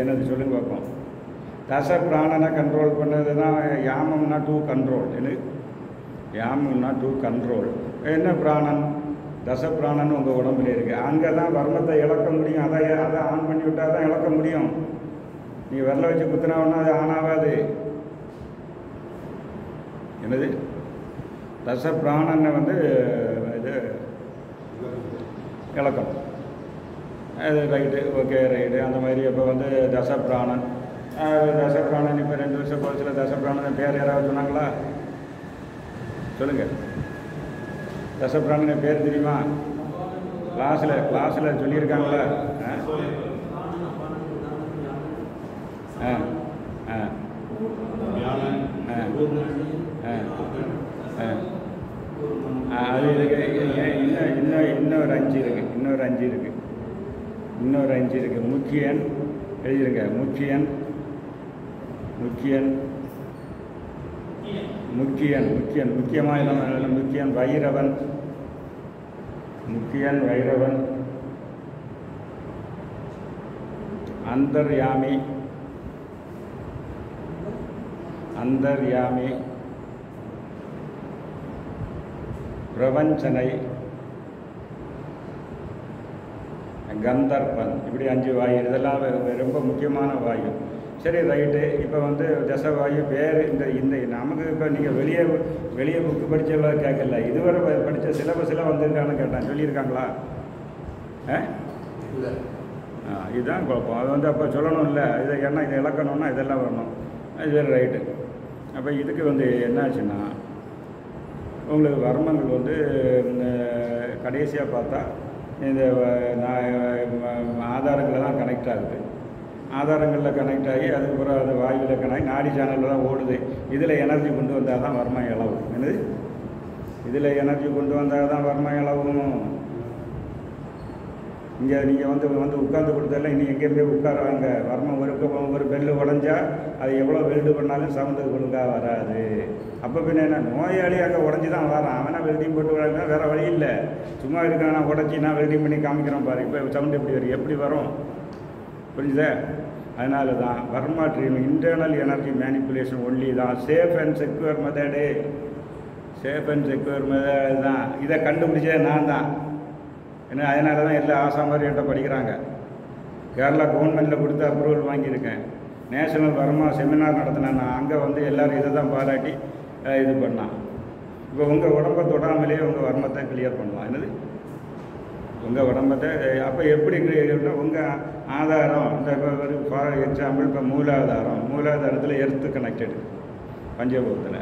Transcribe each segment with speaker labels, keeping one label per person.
Speaker 1: என்னது சொல்லுங்க பார்ப்போம். தச பிராணனை கண்ட்ரோல் பண்ணது தான் யாமம்னா டூ கண்ட்ரோல். என்ன யாமம்னா டூ கண்ட்ரோல். என்ன பிராணன்? தச பிராணன் உங்கள் உடம்புல இருக்குது. அங்கே தான் வர்மத்தை இழக்க முடியும். அதை ஆன் பண்ணி விட்டால் தான் இழக்க முடியும். நீ விரல வச்சு குத்துனாவுன்னா அது ஆன் ஆகாது. என்னது தச பிராணனை இது இழக்கணும். அது ரைட்டு, ஓகே ரைட்டு. அந்த மாதிரி இப்போ தசப்பிராணன் தசப்பிராணன் இப்போ 2 வருஷம் கோர்ஸில் தசப்பிராணன் பேர் யாராவது சொன்னாங்களா? சொல்லுங்கள். தசப்பிராணன் பேர் தெரியுமா? கிளாஸில் சொல்லியிருக்காங்களா? அது இன்னொரு 5 இருக்குது. இன்னொரு 5 இருக்குது. முக்கியன் எழுதிருங்க. முக்கியமாக முக்கியன் வைரவன் அந்தர்யாமி பிரபஞ்சனை கந்தர்பன். இப்படி 5 வாயு. இதெல்லாம் ரொம்ப முக்கியமான வாயு. சரி ரைட்டு. இப்போ தசவாயு பேர் இந்த நமக்கு இப்போ நீங்கள் வெளியே புக்கு படித்தெல்லாம் கேட்கல. இதுவரை படித்த சிலபஸில் வந்திருக்கான்னு கேட்டேன். சொல்லியிருக்காங்களா? இல்லை. இதுதான் குழப்பம். அது அப்போ சொல்லணும்ல. இதை ஏன்னா இதை இழக்கணும்னா இதெல்லாம் வரணும். இது ரைட்டு. அப்போ இதுக்கு என்னாச்சுன்னா உங்களுக்கு வர்மங்கள் கடைசியாக பார்த்தா இந்த ஆதாரங்களில் தான் கனெக்ட் ஆகுது. ஆதாரங்களில் கனெக்ட் ஆகி அதுக்கப்புறம் அது வாயுவில் கனெக்ட் நாடி சேனலில் தான் ஓடுது. இதில் எனர்ஜி கொண்டு வந்தால் தான் வர்மம் இழவும். என்னது? இதில் எனர்ஜி கொண்டு வந்தால் தான் வர்மம் இழவும். இங்கே நீங்கள் உட்காந்து கொடுத்தால இனி எங்கேயுமே உட்காருவாங்க. வர்மம் ஒரு பெல்லு உடஞ்சா அது எவ்வளோ வெல்டு பண்ணாலும் சவுண்டு ஒழுங்காக வராது. அப்போ பின்ன என்ன, நோயாளி அங்கே உடஞ்சி தான் வரான். அவனா வெல்டிங் போட்டு வராங்கன்னா வேறு வழி இல்லை. சும்மா இருக்கிறான் உடச்சி நான் வெல்டிங் பண்ணி காமிக்கிறோம் பாரு. இப்போ சவுண்டு எப்படி வரும்? புரிஞ்சுதா? அதனால தான் Varma dream internal energy manipulation only தான். சேஃப் அண்ட் செக்யூர் மெத்தடு தான். இதை கண்டுபிடிச்சது நான் தான். ஏன்னா அதனால தான் எல்லா ஆசாமாரி என்கிட்ட படிக்கிறாங்க. கேரளா கவர்மெண்ட்டில் கொடுத்து அப்ரூவல் வாங்கியிருக்கேன். நேஷனல் வர்மா செமினார் நடத்தினேன் நான். அங்கே எல்லோரும் இதை தான் பாராட்டி இது பண்ணான். இப்போ உங்கள் உடம்பை தொடாமலே உங்கள் வர்மத்தை கிளியர் பண்ணலாம். என்னது? உங்கள் உடம்பத்தை அப்போ எப்படி கிளியர்னா உங்கள் ஆதாரம் ஃபார் எக்ஸாம்பிள் இப்போ மூலாதாரத்தில் எர்த்து கனெக்டடு பஞ்சபூதத்தில்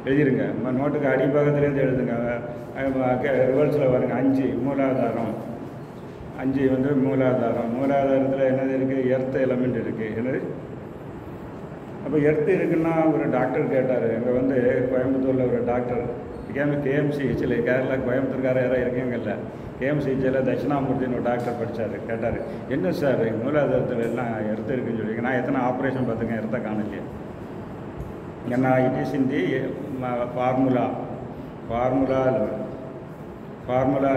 Speaker 1: எழுதிருங்க. நோட்டுக்கு அடிப்பாகத்துலேருந்து எழுதுங்க. ரிவர்ஸில் வருங்க. 5 மூலாதாரம். 5 மூலாதாரத்தில் என்னது இருக்குது? எர்த் எலமெண்ட் இருக்குது. என்னது? அப்போ எர்த்து இருக்குன்னா ஒரு டாக்டர் கேட்டார். அங்கே கோயம்புத்தூரில் ஒரு டாக்டர் கேஎம்சிஹெச்சில் கேரளா கோயம்புத்தூர்கார யாராவது இருக்கீங்கல்ல, கேஎம்சிஹெச்சில் தட்சிணாமூர்த்தின்னு ஒரு டாக்டர் படித்தார். கேட்டார், என்ன சார் மூலாதாரத்தில் எல்லாம் எர்த்து இருக்குன்னு சொல்லியிருக்கேன். நான் எத்தனை ஆப்ரேஷன் பார்த்துக்கேன், எர்த்தை காணலையே. ஏன்னா it is in the formula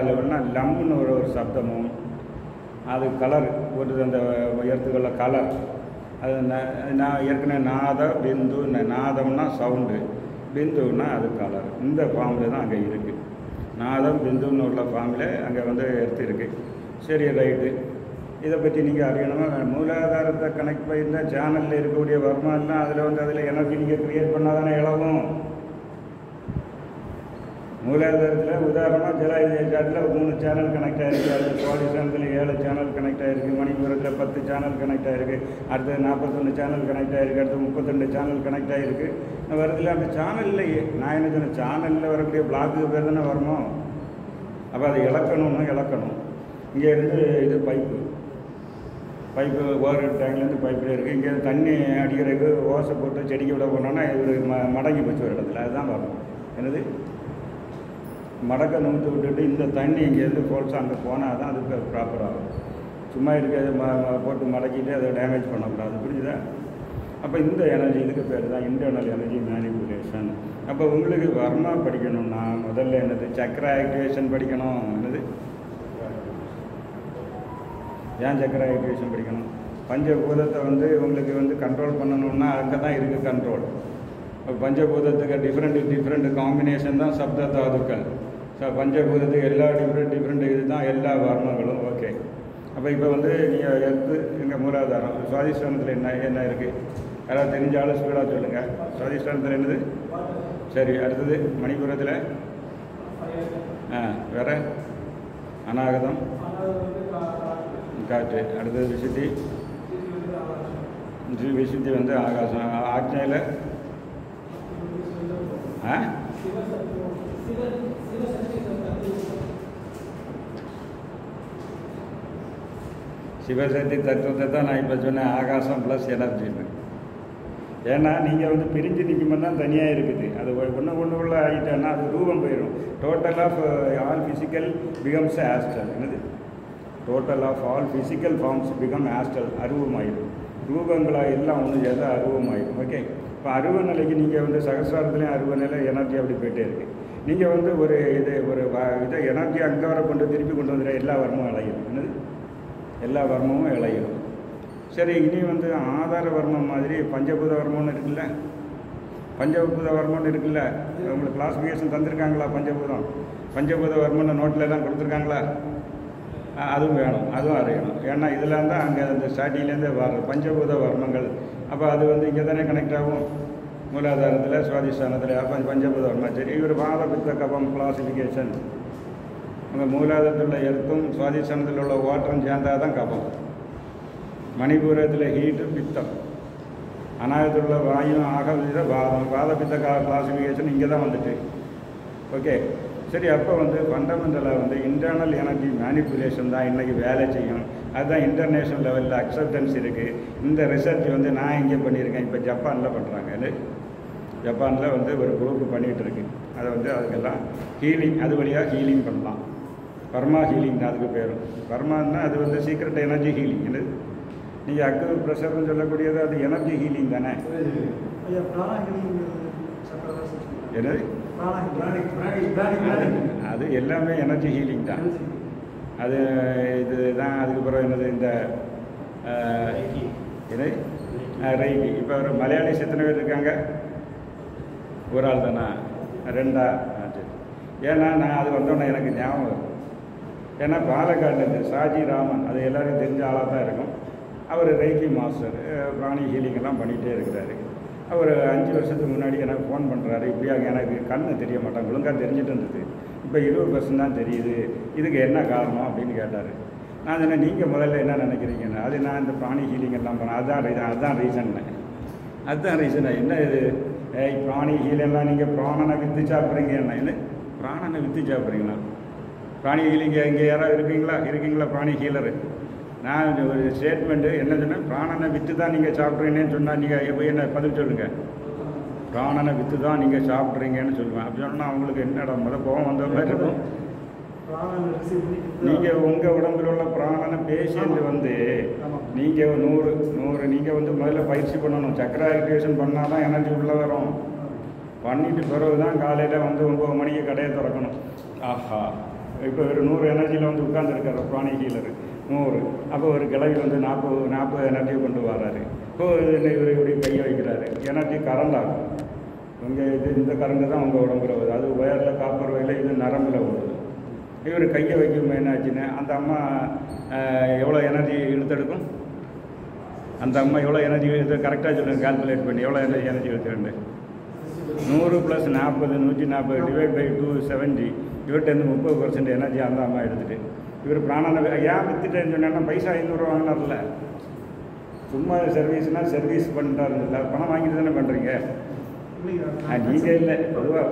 Speaker 1: லெவல்னா லம்னு ஒரு சப்தமும் அது கலர் ஒரு அந்த எர்த்துக்குள்ள கலர். அது நான் ஏற்கனவே பிந்து நாதம்னா சவுண்டு, பிந்துன்னா அது கலர். இந்த ஃபார்மில் தான் அங்கே இருக்குது. நாதம் பிந்துன்னு உள்ள ஃபார்மில் அங்கே எர்த்து இருக்குது. சரி ரைட்டு. இதை பற்றி நீங்கள் அறியணுமா? மூலாதாரத்தை கனெக்ட் பண்ணியிருந்தால் சேனலில் இருக்கக்கூடிய வர்மம்லாம் அதில் எனர்ஜி நீங்கள் க்ரியேட் பண்ணால் தானே இழவும். மூலாதாரத்தில் உதாரணமாக ஜலாயுதத்தில் 3 சேனல் கனெக்ட் ஆகிருக்கு. அடுத்து சுவாதிஷ்டானத்தில் 7 சேனல் கனெக்ட் ஆகிருக்கு. மணிப்பூரத்தில் 10 சேனல் கனெக்ட் ஆகிருக்கு. அடுத்து 41 சேனல் கனெக்ட் ஆகிருக்கு. அடுத்து 32 சேனல் கனெக்ட் ஆகிருக்கு. வருதில்ல அந்த சேனல்லையே நான் என்ன சொன்னேன், சேனலில் வரக்கூடிய பிளாக்கு பேர் தானே வரணும். அப்போ அதை இழக்கணும். இங்கே இருந்து இது பைப்பு ஓவர் டேங்க்லேருந்து பைப்பில் இருக்குது. இங்கே தண்ணி அடிக்கிறதுக்கு ஓசை போட்டு செடிக்க விட போனோன்னா இது மடங்கி போச்சு ஒரு இடத்துல. அதுதான் வரணும். என்னது? மடக்கை நுமுத்து விட்டுட்டு இந்த தண்ணி இங்கேருந்து ஃபோல்ஸாக அங்கே போனால் தான் அதுக்கு ப்ராப்பராகும். சும்மா இருக்கிறது போட்டு மடக்கிட்டு அதை டேமேஜ் பண்ணக்கூடாது. புரிஞ்சுதா? அப்போ இந்த எனர்ஜி இதுக்கு பேர் தான் இன்டர்னல் எனர்ஜி மேனிப்புலேஷன். அப்போ உங்களுக்கு வர்மா படிக்கணும்னா முதல்ல என்னது? சக்கர ஆக்டிவேஷன் படிக்கணும். என்னது? ஏன் சக்கர ஆக்டிவேஷன் படிக்கணும்? பஞ்சபூதத்தை வந்து உங்களுக்கு வந்து கண்ட்ரோல் பண்ணணும்னா அங்கே தான் இருக்குது கண்ட்ரோல். இப்போ பஞ்சபூதத்துக்கு டிஃப்ரெண்ட் காம்பினேஷன் தான் சப்த தாதுக்கள். ஸோ பஞ்சபூதத்துக்கு எல்லா டிஃப்ரெண்ட் இது தான் எல்லா வர்மங்களும். ஓகே, அப்போ இப்போ வந்து நீங்கள் எடுத்து எங்கள் மூலாதாரம் சுவாதிஷ்டானத்தில் என்ன இருக்குது? யாராவது தெரிஞ்சாலும் ஸ்பீடாக சொல்லுங்கள். சுவாதிஷ்டானத்தில் என்னது? சரி, அடுத்தது மணிபுரத்தில் வேறு அநாகதம் காற்று. அடுத்தது விசுத்தி வந்து ஆகாசம். ஆக்ஞையில் சிவசக்தி தத்துவத்தை தான் நான் இப்போ சொன்னேன், ஆகாசம் ப்ளஸ் எனர்ஜின்னு. ஏன்னா நீங்கள் வந்து பிரிஞ்சு நிற்கும்போது தான் தனியாக இருக்குது. அது ஒன்று உள்ள ஆகிட்டேன்னா அது ரூபம் போயிடும். Total of all physical becomes astral. என்னது? Total of all physical forms become astral. அருவமாயிடும். ரூபங்களாக எல்லாம் ஒன்று சேர்ந்து அருவமாயிடும். ஓகே, இப்போ அருவ நிலைக்கு நீங்கள் வந்து சகசிராரத்துலேயும் அருவ நிலை எனர்ஜி அப்படி போயிட்டே இருக்குது. நீங்கள் வந்து ஒரு இதை எனர்ஜி அங்கே வர கொண்டு திருப்பி கொண்டு வந்துடுற எல்லா வர்மமும் இழையும். என்னது? எல்லா வர்மமும் இழையும். சரி, இனி வந்து ஆதார வர்மம் மாதிரி பஞ்சபூத வர்மம்னு இருக்குல்ல, பஞ்சபூத வர்மம்னு இருக்குல்ல, உங்களுக்கு கிளாஸிஃபிகேஷன் தந்திருக்காங்களா? பஞ்சபூத வர்மம்னு நோட்டில் எல்லாம் கொடுத்துருக்காங்களா? அதுவும் வேணும், அதுவும் அறியணும். ஏன்னா இதெல்லாம் தான் அங்கே அந்த ஸ்டார்டிங்லேருந்தே வர்றது பஞ்சபூத வர்மங்கள். அப்போ அது வந்து இங்கே தானே கனெக்ட் ஆகும், மூலாதாரத்தில் சுவாதிஷ்டானத்தில். அப்போ பஞ்சபூத வர்மம். சரி, இவர் வாத பித்த கபம் கிளாஸிஃபிகேஷன். உங்கள் மூலாதாரத்தில் உள்ள எர்த்தும் சுவாதிஷ்டானத்தில் உள்ள வாட்டரும் சேர்ந்தால் தான் கபம். மணிபூரத்தில் ஹீட்டு பித்தம், அநாகத்தில் உள்ள வாயும் ஆகவித வாதம். வாத பித்த கிளாஸிஃபிகேஷன் இங்கே தான் வந்துட்டு. ஓகே, சரி. அப்போ வந்து ஃபண்டமெண்டலாக வந்து இன்டர்னல் எனர்ஜி மேனிப்புலேஷன் தான் இன்றைக்கி வேலை செய்யும். அதுதான் இன்டர்நேஷ்னல் லெவலில் அக்செப்டன்ஸ் இருக்குது. இந்த ரிசர்ச் வந்து நான் இங்கே பண்ணியிருக்கேன். இப்போ ஜப்பானில் பண்ணுறாங்க. ஜப்பானில் வந்து ஒரு குரூப் பண்ணிகிட்டு இருக்கு. அதை வந்து அதுக்கெல்லாம் ஹீலிங், அது வழியாக ஹீலிங் பண்ணலாம். பர்மா ஹீலிங் தான் அதுக்கு பேரும். பர்மான்னா அது வந்து சீக்ரெட் எனர்ஜி ஹீலிங். என்னது? நீங்கள் அக்கு ப்ரெஷர்னு சொல்லக்கூடியது அது எனர்ஜி ஹீலிங் தானே. என்னது? அது எல்லாமே எனர்ஜி ஹீலிங் தான். அது இது தான். அதுக்கப்புறம் என்னது? இந்த என்னது ரைகி. இப்போ ஒரு மலையாளிஸ் எத்தனை பேர் இருக்காங்க? ஒரு ஆள் தானா? ரெண்டா? சரி. ஏன்னா நான் அது வந்தோடனே எனக்கு ஞாபகம் வரும். ஏன்னா பாலக்காட்டில் சாஜி ராமன், அது எல்லோரும் தெரிஞ்ச ஆளாக தான் இருக்கும். அவர் ரைகி மாஸ்டர், பிராணி ஹீலிங்கெல்லாம் பண்ணிகிட்டே இருக்கிறாரு. அவர் 5 வருஷத்துக்கு முன்னாடி எனக்கு ஃபோன் பண்ணுறாரு. இப்படியாக எனக்கு கண்ணு தெரிய மாட்டாங்க, ஒழுங்காக தெரிஞ்சுட்டு இருந்தது, இப்போ 20% தான் தெரியுது, இதுக்கு என்ன காரணம் அப்படின்னு கேட்டார். நான் சொன்னேன், நீங்கள் முதல்ல என்ன நினைக்கிறீங்கன்னு. அது நான் இந்த பிராணி ஹீலிங் எல்லாம் பண்ணேன், அதுதான் ரீசன். என்ன இது பிராணி ஹீலெல்லாம் நீங்கள் பிராணனை விற்று சாப்பிட்றீங்க? என்ன பிராணனை விற்று சாப்பிட்றீங்களா? பிராணி ஹீலிங்க இங்கே யாராவது இருக்கீங்களா பிராணி ஹீலரு? நான் ஒரு ஸ்டேட்மெண்ட்டு என்ன சொன்னேன், பிராணனை விற்று தான் நீங்கள் சாப்பிட்றீங்கன்னு சொன்னால் நீங்கள் எப்போ என்ன பதில் சொல்லுங்கள்? பிராணனை விற்று தான் நீங்கள் சாப்பிட்றீங்கன்னு சொல்லுவேன். அப்படி சொன்னால் அவங்களுக்கு என்னடா கோவம் வந்த மாதிரி இருக்கும். நீங்கள் உங்கள் உடம்பில் உள்ள பிராணனை பேஷண்ட் வந்து நீங்கள் 100 நீங்கள் வந்து முதல்ல பயிற்சி பண்ணணும். சக்கர ஆக்டிவேஷன் பண்ணால் தான் எனர்ஜி உள்ளே வரும். பண்ணிட்டு பிறகு தான் காலையில் வந்து 9 மணிக்கு கடையை திறக்கணும். ஆஹா, இப்போ ஒரு 100 எனர்ஜியில் வந்து உட்காந்துருக்காரு பிராணி ஹீலரு 100. அப்போ ஒரு கிளவி வந்து 40 எனர்ஜியை கொண்டு வர்றாரு. இப்போ இவர் இப்படி கையை வைக்கிறாரு, எனர்ஜி கரண்ட் ஆகும். இந்த கரண்ட்டு தான் உங்கள் உடம்புல வருது. அது ஒயரில் காப்பர் வயலில், இது நரம்பில் வருது. இவர் கையை வைக்கும் என்ன ஆச்சுன்னா, அந்த அம்மா எவ்வளோ எனர்ஜி இழுத்தெடுக்கும்? அந்த அம்மா எவ்வளோ எனர்ஜி இழுத்து கரெக்டாக சொல்லுங்கள், கால்குலேட் பண்ணி எவ்வளோ எனர்ஜி இழுத்துட்டு. 100 + 40 140 டிவைட் பை 270. இவர்கிட்ட 30% எனர்ஜி அந்த அம்மா எடுத்துகிட்டு இவர் பிராணனை ஏன் விற்றுட்டேன்னு சொன்னேன்னா, பைசா 500 வாங்கினார்ல. சும்மா சர்வீஸ்னால் சர்வீஸ் பண்ணிட்டாருல, பணம் வாங்கிட்டு தானே பண்ணுறீங்க. நீங்கள் இல்லை, பொதுவாக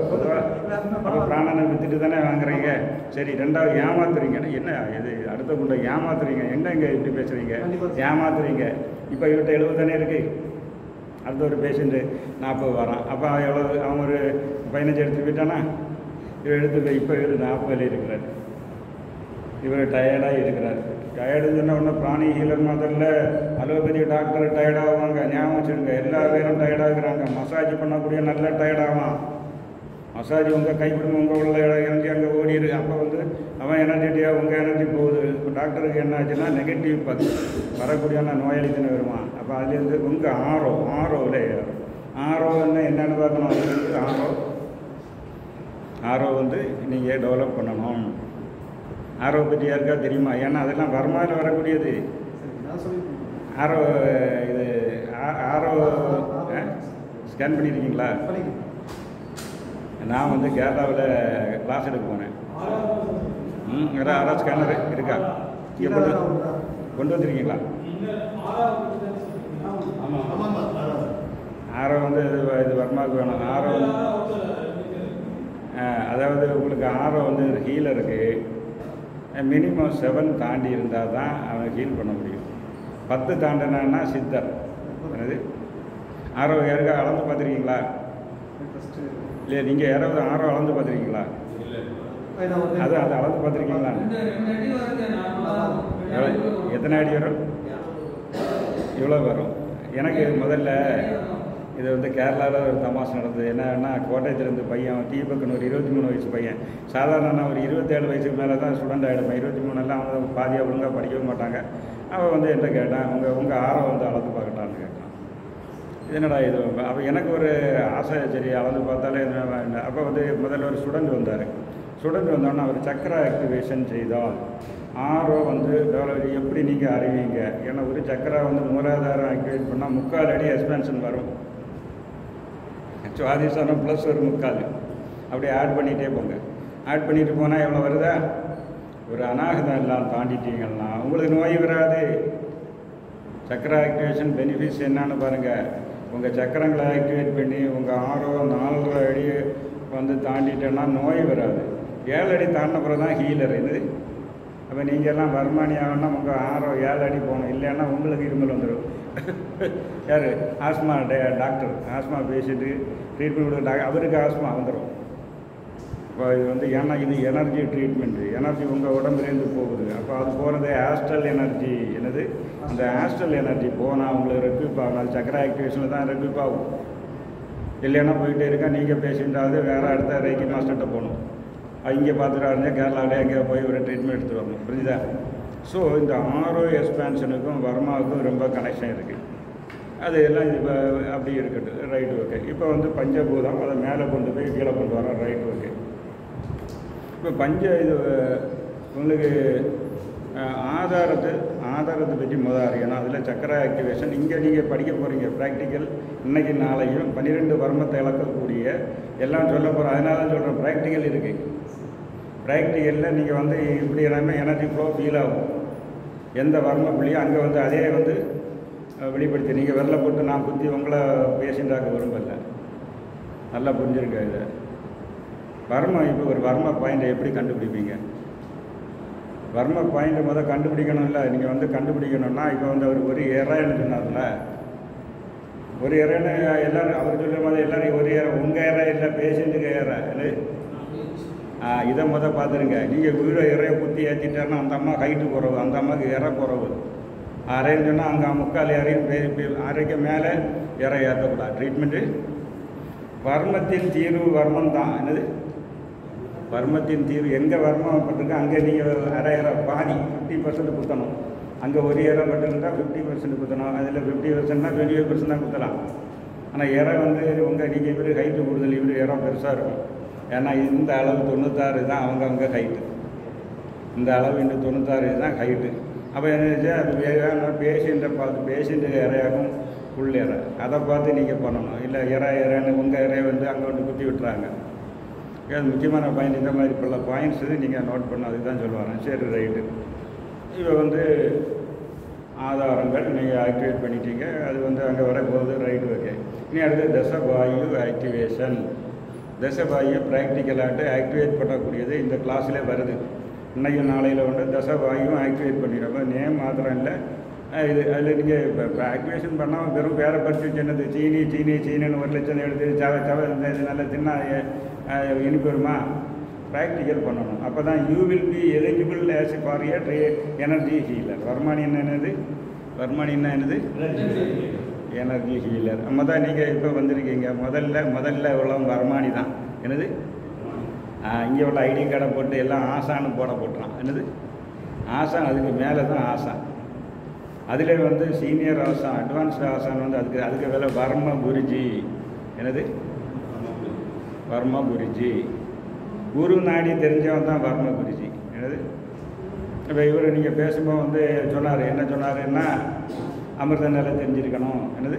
Speaker 1: அப்போ பிராணனை விற்றுட்டு தானே வாங்குறீங்க. சரி, 2வது ஏமாத்துறீங்க. என்ன இது அடுத்த குண்டை ஏமாத்துறீங்க? என்னங்க இப்படி பேசுகிறீங்க? ஏமாத்துறீங்க. இப்போ இவர்கிட்ட 70 தானே இருக்குது. அடுத்த ஒரு பேஷண்ட்டு 40 வரான். அப்போ அவன் ஒரு 15 எடுத்து போயிட்டானா, இவர் எடுத்து போய் இப்போ இவர் 40 இருக்கிறார். இவர் டயர்டாக இருக்கிறார். டயர்டுன்னு சொன்ன உடனே பிராணி ஹீலர் முதல்ல அலோபதி டாக்டர் டயர்டாகுவாங்க. ஞாபகம் வச்சுடுங்க, எல்லா பேரும் டயர்டாகிறாங்க. மசாஜ் பண்ணக்கூடிய நல்ல டயர்டாகும். மசாஜ் உங்கள் கைப்பிடிமை உங்கள் உள்ள எனர்ஜி அங்கே ஓடிடு. அப்போ வந்து அவன் எனர்ஜெட்டியாக உங்கள் எனர்ஜி போகுது. இப்போ டாக்டருக்கு என்ன ஆச்சுன்னா நெகட்டிவ் பார்த்து வரக்கூடியான நோயாளித்தனை வருவான். அப்போ அதுலேருந்து உங்கள் ஆரோவில் ஏறும். ஆரோன்னு என்னென்னு பார்க்கணும். அது வந்து ஆரோ வந்து நீங்கள் டெவலப் பண்ணணும். ஆரோ பற்றி யாருக்கா தெரியுமா? ஏன்னா அதெல்லாம் வருமானம் வரக்கூடியது. ஆரோ இது ஆரோ ஸ்கேன் பண்ணியிருக்கீங்களா? நான் வந்து கேரளாவில் கிளாஸ் எடுக்க போனேன். ஆரோ ஸ்கேனர் இருக்கா? இங்கே கொண்டு வந்துருக்கீங்களா? ஆரோ வந்து இது வர்மாவுக்கு வேணும். ஆரோ அதாவது உங்களுக்கு ஆரோ வந்து ஹீலருக்கு மினிமம் 7 தாண்டி இருந்தால் தான் அவனை ஹீல் பண்ண முடியும். 10 தாண்டினான்னா சித்தர். என்னது ஆரோ யாருக்கா அளந்து பார்த்துருக்கீங்களா? இல்லையா நீங்கள் யாராவது ஆரோ அளந்து பார்த்துருக்கீங்களா? அது அளந்து பார்த்துருக்கீங்களா? எத்தனை அடி வரும்? இவ்வளோ வரும். எனக்கு முதல்ல இது வந்து கேரளாவில் ஒரு தமாஷ் நடந்தது. என்னன்னா கோட்டையத்துலேருந்து பையன் தீபக்குன்னு ஒரு 23 வயசு பையன். சாதாரண ஒரு 27 வயசுக்கு மேலே தான் ஸ்டூடெண்ட் ஆகிடுப்பேன். 23 அவன் பாதியாக ஒழுங்காக படிக்கவும் மாட்டாங்க. அவன் வந்து என்ன கேட்டான், உங்கள் ஆரம் வந்து அளந்து பார்க்கட்டான்னு கேட்டான். என்னடா இது? அப்போ எனக்கு ஒரு ஆசை, சரி அளந்து பார்த்தாலே. அப்போ வந்து முதல்ல ஒரு ஸ்டூடெண்ட் வந்தார். ஸ்டூடெண்ட் வந்தோன்னா அவர் சக்கர ஆக்டிவேஷன் செய்தால் ஆரோ வந்து டெவலப் எப்படி நீங்கள் அறிவீங்க? ஏன்னா ஒரு சக்கரா வந்து மூலாதாரம் ஆக்டிவேட் பண்ணால் 3/4 அடி எக்ஸ்பென்ஷன் வரும். சுவாதிசானம் ப்ளஸ் ஒரு 3/4 அப்படியே ஆட் பண்ணிகிட்டே போங்க. ஆட் பண்ணிட்டு போனால் எவ்வளோ வருதா? ஒரு அநாகதம் எல்லாம் தாண்டிட்டீங்கன்னா உங்களுக்கு நோய் வராது. சக்கர ஆக்டிவேஷன் பெனிஃபிட்ஸ் என்னன்னு பாருங்கள். உங்கள் சக்கரங்களை ஆக்டிவேட் பண்ணி உங்கள் ஆரோ 4.5 அடி வந்து தாண்டிட்டேன்னா நோய் வராது. 7 அடி தாண்டின பிறகு தான் ஹீலர் இது. அப்போ நீங்கள் எல்லாம் வருமானி ஆகணும்னா உங்கள் ஆரோ 7 அடி போகணும். இல்லைன்னா உங்களுக்கு இருமல் வந்துடும். யார்? Asthma doctor. Asthma patient treatment கொடுக்க அவருக்கு ஆஸ்மா வந்துடும். இப்போ இது வந்து ஏன்னா இது எனர்ஜி ட்ரீட்மெண்ட்டு. எனர்ஜி உங்கள் உடம்புலேருந்து போகுது. அப்போ அது போகிறது ஆஸ்ட்ரல் எனர்ஜி. என்னது? அந்த ஆஸ்ட்ரல் எனர்ஜி போனால் உங்களுக்கு ரெக்யூப் ஆகும். அது சக்கர ஆக்டிவேஷனில் தான் ரெக்யூப் ஆகும். இல்லைன்னா போயிட்டே இருக்கா. நீங்கள் பேஷண்ட்டாவது வேறு அடுத்த ரேக்கி மாஸ்டர்கிட்ட போகணும். இங்கே பார்த்துட்டு கேரளாவில் எங்கேயோ போய் ஒரு ட்ரீட்மெண்ட் எடுத்துகிட்டு வரணும். புரிஞ்சுதா? ஸோ இந்த ஆரோ எக்ஸ்பேன்ஷனுக்கும் வர்மாவுக்கும் ரொம்ப கனெக்ஷன் இருக்குது. அது எல்லாம் இப்போ அப்படி இருக்கட்டும். Right, okay. இப்போ வந்து பஞ்சபூதம் அதை மேலே கொண்டு போய் கீழே கொண்டு வரோம். Right, okay. இப்போ இது உங்களுக்கு ஆதாரத்தை பற்றி முதல் அறியணும். அதில் சக்கர ஆக்டிவேஷன் இங்கே நீங்கள் படிக்க போகிறீங்க. ப்ராக்டிக்கல் இன்றைக்கி நாளையும் 12 வர்மத்தை இழக்கக்கூடிய எல்லாம் சொல்ல போகிறோம். அதனால தான் சொல்கிறேன் ப்ராக்டிக்கல் இருக்குது. ப்ராக்டிக்கலில் நீங்கள் வந்து இப்படி எல்லாமே எனர்ஜி ஃப்ளோ ஃபீல் ஆகும். எந்த வர்ம புள்ளியோ அங்கே வந்து அதே வந்து வெளிப்படுத்தி நீங்கள் வெள்ளை போட்டு நான் குத்தி உங்களை பேஷண்ட்டாக்க விரும்பல. நல்லா புரிஞ்சுருக்க இதை. வர்மம் இப்போ ஒரு வர்ம பாயிண்ட்டை எப்படி கண்டுபிடிப்பீங்க? வர்ம பாயிண்ட்டை முதல் கண்டுபிடிக்கணும். இல்லை நீங்கள் வந்து கண்டுபிடிக்கணும்னா இப்போ வந்து அவர் ஒரு இறைன்னு சொன்னார்ல. ஒரு இறைன்னு எல்லோரும் அவர் சொல்லும் போது எல்லோரும் ஒரு இறை. உங்கள் இறை இல்லை, பேஷண்ட்டுக்கு இறை. இதை முதல் பார்த்துருங்க. நீங்கள் வீடு இறையை குத்தி ஏற்றிட்டாருன்னா அந்த அம்மா ஹைட்டு குறவு, அந்த அம்மாவுக்கு இறை குறவு. அரைன்னு சொன்னால் அங்கே 3/4 அரைன்னு அரைக்கு மேலே இறை ஏற்றக்கூடாது. ட்ரீட்மெண்ட்டு வர்மத்தின் தீர்வு வர்மம் தான். என்னது? வர்மத்தின் தீர்வு எங்கே வர்மம் பட்டிருக்கு அங்கே நீங்கள் அரை பாதி 50% குத்தணும். அங்கே ஒரு இறை மட்டும்தான் 50% குத்தணும். அதில் 50%னா 25% தான் குத்தலாம். ஆனால் இறை வந்து உங்கள் நீங்கள் இவர் ஹைட்டு கூடுதல், இவர் இறை பெருசாக இருக்கும். ஏன்னா இந்த அளவு 96 தான் அவங்க ஹைட்டு. இந்த அளவு இந்த 96 தான் ஹைட்டு. அப்போ என்ன அது வேறு பேஷண்ட்டை பார்த்து பேஷண்ட்டு இறையாகும் ஃபுல் இறை அதை பார்த்து நீங்கள் பண்ணணும். இல்லை இறைன்னு உங்கள் இறையை வந்து அங்கே வந்து குத்தி விட்டுறாங்க. அது முக்கியமான பாயிண்ட். இந்த மாதிரி பல பாயிண்ட்ஸு நீங்கள் நோட் பண்ண அதுக்கு தான் சொல்லுவாங்க. சரி, ரைட்டு. இப்போ வந்து ஆதாரங்கள் நீங்கள் ஆக்டிவேட் பண்ணிட்டீங்க. அது வந்து அங்கே வர போகுது. Right, okay. இனி அடுத்து தசவாயு ஆக்டிவேஷன். தசவாயு ப்ராக்டிக்கலாகிட்டு ஆக்டிவேட் பண்ணக்கூடியது இந்த கிளாஸில் வருது. இன்றைக்கும் நாளையில் வந்து தசவாயும் ஆக்டிவேட் பண்ணிடுறோம். நேம் மாத்திரம் இல்லை. இது அதில் நீங்கள் இப்போ ஆக்டிவேஷன் பண்ணால் வெறும் பேரை படித்து சின்னது சீனின்னு 1 லட்சம் எடுத்து சவ நல்ல தின்னா இனிப்பு வருமா? ப்ராக்டிக்கல் பண்ணணும். அப்போ தான் you will be eligible as far a energy healer. வர்மானின்னா என்னது? வர்மானின்னா என்னது? Energy healer. நம்ம தான் நீங்கள் இப்போ வந்திருக்கீங்க. முதல்ல உள்ளவங்க வர்மானி தான். என்னது இங்கே உள்ள ஐடி கார்டை போட்டு எல்லாம் ஆசான்னு போட போட்டுறான். என்னது ஆசான், அதுக்கு மேலே தான் ஆசான். அதில் வந்து சீனியர் ஆசான், அட்வான்ஸ்டு ஆசான் வந்து அதுக்கு வேலை வர்ம குருஜி. என்னது வர்ம குருஜி. குரு நாடி தெரிஞ்சவன் தான் வர்ம குருஜி. என்னது இப்போ இவர் நீங்கள் பேசும்போது வந்து சொன்னார், என்ன சொன்னாருன்னா அமிர்த நிலை தெரிஞ்சிருக்கணும். என்னது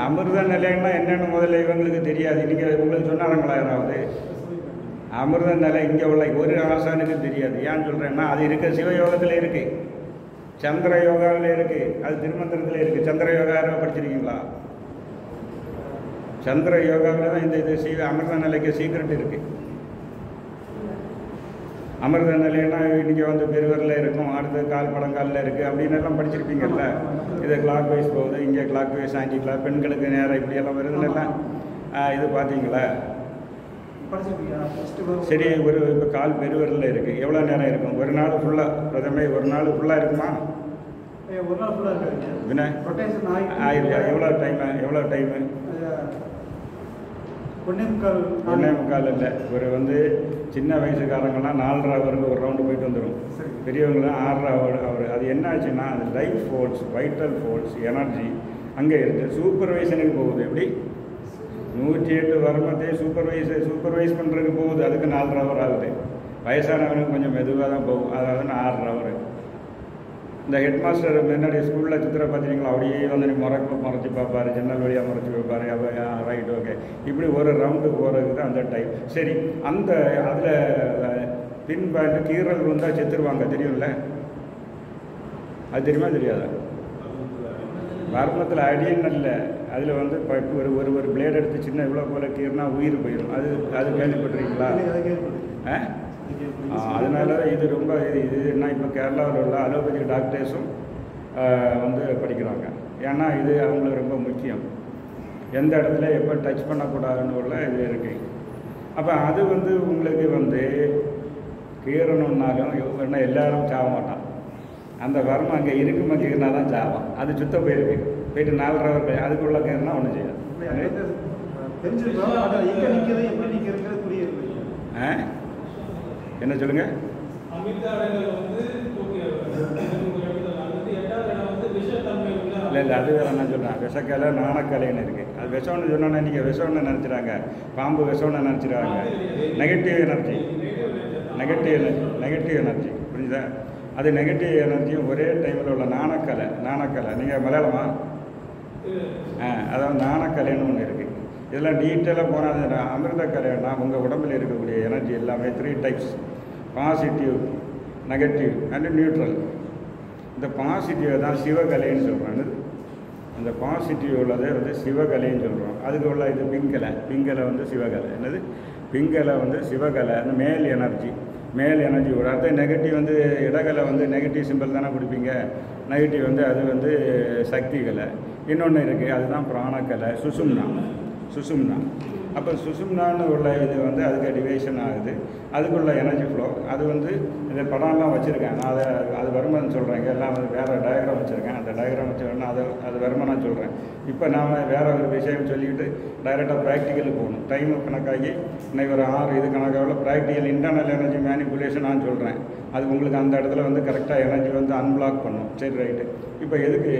Speaker 1: அமிர்த நிலைன்னா என்னென்னு முதல்ல இவங்களுக்கு தெரியாது. நீங்கள் உங்களுக்கு சொன்னாங்களா யாராவது? அமிர்த நிலை இங்கே உள்ள ஒரு ஆசானுக்கும் தெரியாது. ஏன்னு சொல்கிறேன்னா அது இருக்க சிவயோகத்தில் இருக்குது, சந்திர யோகாவில் இருக்குது, அது திருமந்திரத்தில் இருக்குது. சந்திர யோகா யாராவது படிச்சிருக்கீங்களா? சந்திர யோகாவில் தான் இந்த அமிர்த நிலைக்கு சீக்கிரட் இருக்குது. அமிர்த நிலைன்னா இன்றைக்கி வந்து பெருவரில் இருக்கும், அடுத்து கால் படங்காலில் இருக்குது அப்படின்னு எல்லாம் படிச்சிருப்பீங்கல்ல. இது கிளாக் வைஸ் போகுது, இங்கே கிளாக் வைஸ் ஆன்டி கிளாக், பெண்களுக்கு நேரம் இப்படியெல்லாம் வருதுன்னெல்லாம் இது பார்த்தீங்களா? சரி, இப்போ கால் பெருவரில் இருக்குது, எவ்வளோ நேரம் இருக்கும்? ஒரு நாள் ஃபுல்லாக பிரதமே ஒரு நாள் ஃபுல்லாக இருக்குமா? என்ன ஆயிரம் எவ்வளோ டைமு? 1.25 இல்லை. ஒரு வந்து சின்ன வயசுக்காரங்களாம் 4.5 ஹவருக்கு ஒரு ரவுண்டு போயிட்டு வந்துடும். பெரியவங்களாம் 6.5 ஹவர். அது என்ன ஆச்சுன்னா அது life force, vital force, energy அங்கே இருக்குது. சூப்பர்வைசனுக்கு போகுது. எப்படி 108 வருமத்தை சூப்பர்வைஸ் பண்ணுறதுக்கு போகுது. அதுக்கு 4.5 ஹவர் ஆகுது. வயசானவனுக்கு கொஞ்சம் மெதுவாக தான் போகும். அதாவது 6.5 ஹவர். இந்த ஹெட் மாஸ்டர் முன்னாடி ஸ்கூலில் சித்திரை பார்த்தீங்களா, அப்படியே வந்து நீ முறைச்சி பார்ப்பார், ஜன்னல் வழியாக முறைச்சி பார்ப்பார். ரைட், ஓகே, இப்படி ஒரு ரவுண்டு போகிறதுக்கு தான் அந்த டைம். சரி, அந்த அதில் பின் பாயிண்ட் கீரல் வந்தால் செத்துருவாங்க, தெரியும்ல? அது தெரியுமா தெரியாதா? வர்மத்தில் அடின்னு இல்லை, அதில் வந்து ஒரு பிளேட் எடுத்து சின்ன இவ்வளோ போல் கீறினா உயிர் போயிடும். அது கேள்விப்பட்டிருக்கீங்களா? அதனால இது ரொம்ப இதுனா இப்போ கேரளாவில் உள்ள அலோபதி டாக்டர்ஸும் வந்து படிக்கிறாங்க. ஏன்னா இது அவங்களுக்கு ரொம்ப முக்கியம். எந்த இடத்துல எப்போ டச் பண்ணக்கூடாதுன்னு உள்ள இது இருக்குது. அப்போ அது வந்து உங்களுக்கு வந்து கீறணுன்னாலும் என்ன எல்லாரும் சாக மாட்டான். அந்த வர்மம் அங்கே இருக்குமா கீறினா தான் சாவான். அது சுத்தம் போயிட்டு 4.5 ஹவர் அதுக்குள்ள கீறினா ஒன்றும் செய்யாது. என்ன சொல்லுங்க? இல்லை அது வேறு என்ன சொல்கிறேன், விஷக்கலை நாணக்கலைன்னு இருக்குது. அது விஷம்னு சொன்னோன்னே நீங்கள் விஷம்னு நினச்சிடாங்க, பாம்பு விஷம்னு நினச்சிடாங்க. நெகட்டிவ் எனர்ஜி புரிஞ்சுதா? அது நெகட்டிவ் எனர்ஜியும் ஒரே டைமில் உள்ள நாணக்கலை. நீங்கள் மலையாளமா? அதாவது நாணக்கலைன்னு ஒன்று இருக்குது. இதெல்லாம் டீட்டெயிலாக போனால் அமிர்த கலைன்னா உங்கள் உடம்பில் இருக்கக்கூடிய எனர்ஜி எல்லாமே 3 types: positive, negative and neutral. இந்த பாசிட்டிவை தான் சிவகலைன்னு சொல்கிறாங்க. அந்த பாசிட்டிவ் உள்ளதே வந்து சிவகலைன்னு சொல்கிறோம். அதுக்கு உள்ள இது பிங்கலை வந்து சிவகலை. என்னது பிங்கலை வந்து சிவகலை. அந்த மேல் எனர்ஜி ஒரு அர்த்தம். நெகட்டிவ் வந்து இடகலை வந்து நெகட்டிவ் சிம்பிள் தானே கொடுப்பீங்க. நெகட்டிவ் வந்து அது வந்து சக்தி கலை. இன்னொன்று இருக்குது, அதுதான் பிராணக்கலை, சுசும்னா. அப்போ சுசும்னான்னு உள்ள இது வந்து அதுக்கு டிவைஷன் ஆகுது. அதுக்குள்ள எனர்ஜி ஃப்ளோ. அது வந்து இந்த படம்லாம் வச்சுருக்கேன் நான். அது வருமானு சொல்கிறேங்க. எல்லாம் வந்து வேறு டயக்ராம் வச்சுருக்கேன். அந்த டயக்ராம் வச்சுருக்கேன்னா அது வருமானம் சொல்கிறேன். இப்போ நாம் வேறு ஒரு விஷயம் சொல்லிக்கிட்டு டைரெக்டாக ப்ராக்டிக்கலுக்கு போகணும். டைம் கணக்காகி இன்னைக்கு ஒரு 6 இது கணக்காக ப்ராக்டிக்கல் இன்டர்னல் எனர்ஜி மேனிப்புலேஷன் நான் சொல்கிறேன். அது உங்களுக்கு அந்த இடத்துல வந்து கரெக்டாக எனர்ஜி வந்து அன்பிளாக் பண்ணும். சரி, ரைட்டு. இப்போ எதுக்கு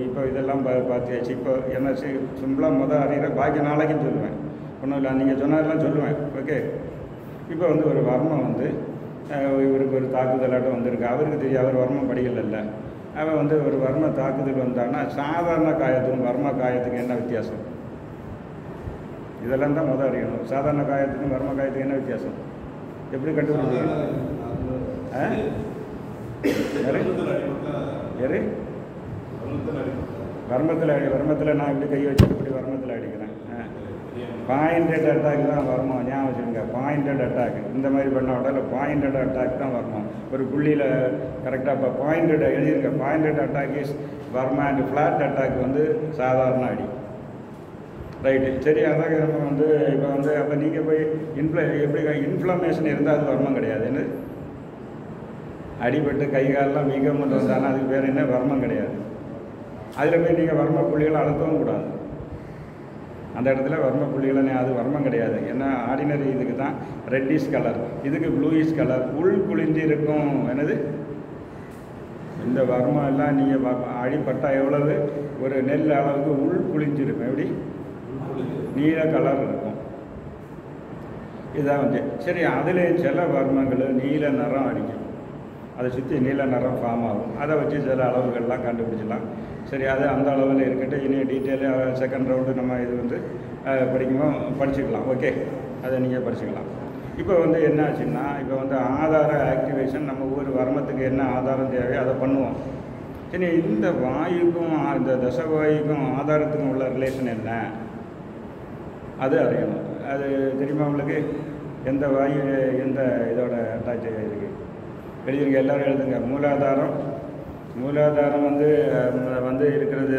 Speaker 1: இப்போ இதெல்லாம் பார்த்தியாச்சு. இப்போ எனர்ஜி சிம்பிளாக அறிகிற பாக்கி நாளைக்கும் சொல்லுவேன். ஒன்றும் இல்லை, நீங்கள் சொன்னதெல்லாம் சொல்லுவேன். ஓகே. இப்போ வந்து ஒரு வர்மம் வந்து இவருக்கு ஒரு தாக்குதலாட்டம் வந்திருக்கு. அவருக்கு தெரியும், அவர் வர்மம் படிக்கல. அவன் வந்து ஒரு வர்ம தாக்குதல் வந்தான்னா சாதாரண காயத்துக்கும் வர்ம காயத்துக்கும் என்ன வித்தியாசம்? இதெல்லாம் தான் அறியணும். சாதாரண காயத்துக்கும் வர்ம காயத்துக்கும் என்ன வித்தியாசம்? எப்படி கண்டுபிடிப்பீங்க? வர்மத்தில் நான் இப்படி கை வச்சுட்டு இப்படி வர்மத்தில் அடிக்கிறேன். பாயிண்டட் அட்டாக் தான் வரணும். ஞாபகம் வச்சுருங்க, பாயிண்டட் அட்டாக். இந்த மாதிரி பண்ண உடனே பாயிண்டட் அட்டாக் தான் வரணும். ஒரு புள்ளியில் கரெக்டாக இப்போ பாயிண்டட் எழுதியிருக்க. Pointed attack is varma and flat attack வந்து சாதாரண அடி. ரைட்டு, சரி. அதான் நம்ம வந்து இப்போ வந்து அப்போ நீங்கள் போய் எப்படி இன்ஃப்ளமேஷன் இருந்தால் அது வர்மம் கிடையாது. என்ன அடிபட்டு கை காலெலாம் வீக்கமெண்ட் வந்தாலும் அதுக்கு பேர் என்ன? வர்மம் கிடையாது. அதில் போய் நீங்கள் வர்ம புள்ளிகளை அழுத்தவும் கூடாது. அந்த இடத்துல வர்ம புள்ளிகளை அது வர்மம் கிடையாது. ஏன்னா ஆர்டினரி இதுக்கு தான் ரெட்டிஷ் கலர், இதுக்கு ப்ளூயிஷ் கலர், உள் குளிஞ்சு இருக்கும். என்னது இந்த வர்மம் எல்லாம் நீங்கள் அடிப்பட்டால் எவ்வளவு ஒரு நெல் அளவுக்கு உள் குளிஞ்சு இருக்கும். எப்படி நீல கலர் இருக்கும். இதான் வந்து சரி. அதில் சில வர்மங்கள் நீல நிறம் அடிக்கும், அதை சுற்றி நீல நிறம் ஃபார்ம் ஆகும். அதை வச்சு சில அளவுகள்லாம் கண்டுபிடிச்சிடலாம். சரி, அது அந்த அளவில் இருக்கட்டும். இனி டீட்டெயிலாக செகண்ட் ரவுண்டு நம்ம இது வந்து படிச்சுக்கலாம். ஓகே, அதை நீங்கள் படிச்சுக்கலாம். இப்போ வந்து என்ன ஆச்சுன்னா, இப்போ வந்து ஆதார ஆக்டிவேஷன், நம்ம ஒவ்வொரு வர்மத்துக்கு என்ன ஆதாரம் தேவையோ அதை பண்ணுவோம். சரி, இந்த வாயுக்கும் இந்த தசவாயுக்கும் ஆதாரத்துக்கும் உள்ள ரிலேஷன் என்ன, அது அறியணும். அது தெரியுமா உங்களுக்கு? எந்த வாயு எந்த இதோட அட்டாச் இருக்குது எழுதிருங்க, எல்லோரும் எழுதுங்க. மூலாதாரம் வந்து இருக்கிறது